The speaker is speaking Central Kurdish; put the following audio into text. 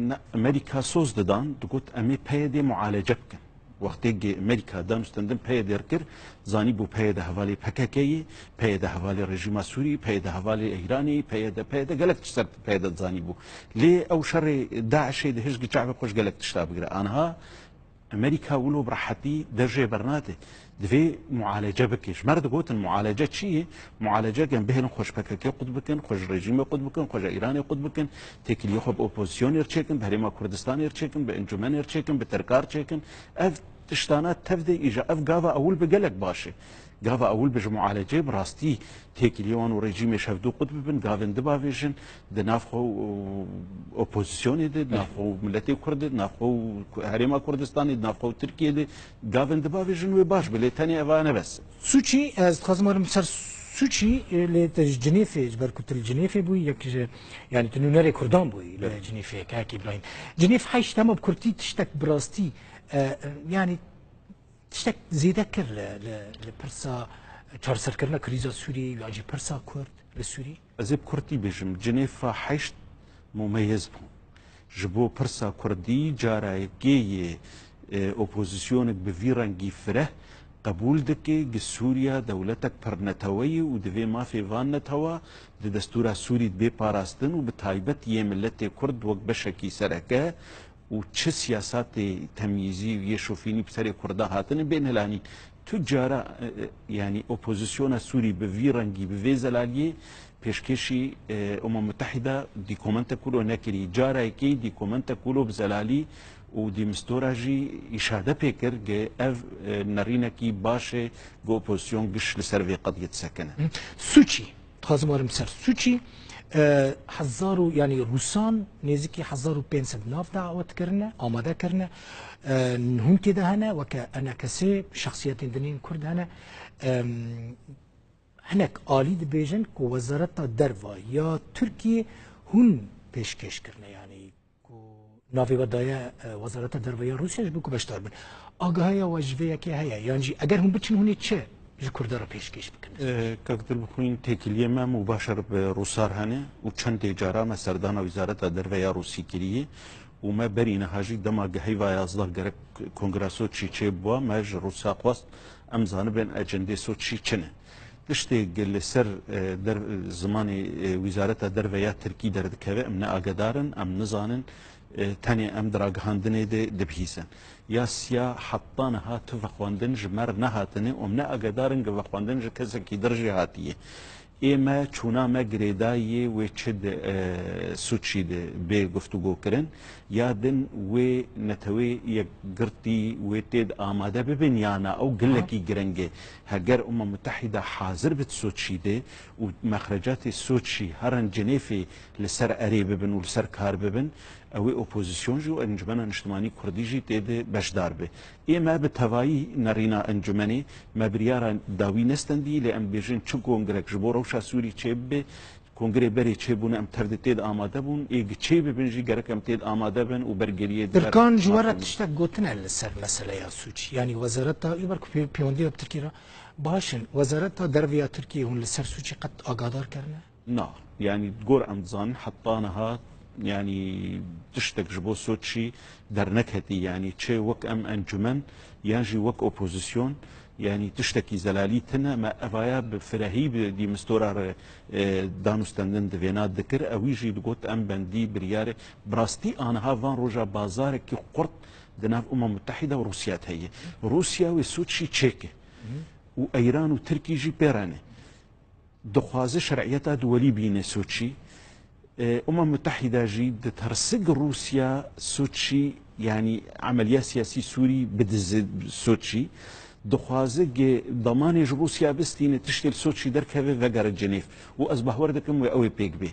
امریکا سوز دادن دکوت امی پیاده معالجه کن وقتی که امریکا دانستندن پیاده کرد زانی بو پیاده حوالی پککی پیاده حوالی رژیم سوری پیاده حوالی ایرانی پیاده گلک تشتر پیاده زانی بو لی او شر داعش ده هیچ جعب خوش گلک تشتاب گره آنها امریکا ولو براحتی درجه برناته دوی معالجه بکش مرد گوتن معالجه چیه معالجه گن بهن خوش پککی قد بکن خوش رژیم قد بکن خوش ایرانی قد بکن تکلیه خب اپوزیسیون ارچکن به هریما کردستان ارچکن به انجمن ارچکن به ترکار چکن اف تشتانات تفدي اجا اف قافا اول بقلق باشه قافا اول بج معالجه براستي تكليون وريجيم شفدو قطب بن قافن دبا فيجن دنافخو اوبوزيسيون دي دنافخو ملتي كرد دنافخو هريما كردستان دنافخو تركيا دي قافن دبا فيجن وباش بلي تاني افانا بس سوچي از خازمارم سر سوچي لجنيفي جبركوت الجنيفي بو يك يعني تنونري كردان بو لجنيفي كاكي بلاين جنيف حيش تمام بكرتي تشتك براستي يعني تشتك زيادة كر لبرسا چارسر كرنا كريزا سوري يعني برسا كرد لسوري ازيب كردي بيجم جنيفا حيش مميز بو جبو برسا كردي جارا جي اوبوزيسيونك بفيرانجي فره قبول دكي سوريا دولتك برنتوي ودفي ما في فان نتوا د دستورا سوري بي باراستن وبتايبت يملت كرد وك بشكي سركه و چه سیاست تمیزی و یه شوفینی بسر کرده هاتن بین هلانی تجارة يعني اپوزيسيون سوري بفي رنجي بفي زلالي پیشکشی متحده دی کومنت کولو نکری جاره کی دی کومنت کولو بزلالی و دی مستوراجی اشاده پیکر که اف نرینه کی باشه گو اپوزیسیون گش لسروی قضیه سکنه سوچی خازمارم سر سوچی حزارو يعني روسان نزيكي حزارو 500 ناف دعوت كرنا آماده كرنا هم كده هنا وكأنا كسي شخصيات دنين كرد هنا هناك آلي دبيجن كو وزارة دروا يا تركيا هن پیشکش کرنه يعني كو نافي ودايا وزارة دروا يا روسيا جبكو بشتار بن آگاهيا واجبية كي هيا يعني اگر هم بچن هوني چه جكرده را پیشکش بکنه كقدر بخوين تكليه ما مباشر بروسار هنه و چند تجاره ما سردان وزارت درویا روسی کریه و ما برینه هاجی دما گهی و یازده گرک کنگراسو چی چه بوا ما روسا قواست امزانه بین اجنده سو چی چنه دشته گل سر در زمان وزارت درویا ترکی درد که امنا آگدارن ام نزانن تاني ام دراغهاندنه ده دبهيسن يا سيا حطانها تفخواندن جمر نهاتنه ومنا اقدارن قفخواندن جكزكي درجه هاتيه اما چونا ما گریدایی و چد سوچی ده به گفتگو کرن یادن و نتوی یک گرتی و تید آماده ببین یانا او گلکی گرنگه هگر متحده حاضر بت سوچی ده و مخرجات سوچی هرن جنیفی لسر اری ببن و لسر کار ببن او اپوزیسیون جو انجمن اجتماعی کردیجی تید بشدار به اما به توایی نرینا انجمنی مبریارا داوی نستندی لام بیجن چو کنگرک جبورو سوری چه به کنگره بری چه بونه ام تردید آماده بون ایگ چه ببینجی گرک ام تید آماده بن و برگریه درکان جوارت تشتک گوتن لسر مسئله یا سوچ یعنی وزارت تا ایبرکو پیوندی اب ترکیه باشن وزارت تا درویا ترکیه هون لسر سوچی قد آگادار کرنه نه يعني تقول امزان حطانها يعني تشتك جبو سوتشي در نكهتي يعني تشي وك ام انجمن يانجي وك اوبوزيسيون يعني تشتكي زلاليتنا ما افايا بفرهيب دي مستورار دانوستندن دفينات ذكر اويجي دقوت ام بندي برياري براستي انا هافان روجا بازار كي قرط دناف متحده وروسيا هي روسيا وسوتشي تشيكي وايران وتركي جي بيراني دخوازه شرعيتها دولي بين سوتشي متحدة جيد ترسق روسيا سوتشي يعني عملية سياسي سوري بدز سوتشي دخوازق ضمان روسيا بستين تشتل سوتشي دركها في فقر الجنيف وأصبح وردكم وأوي بيك بي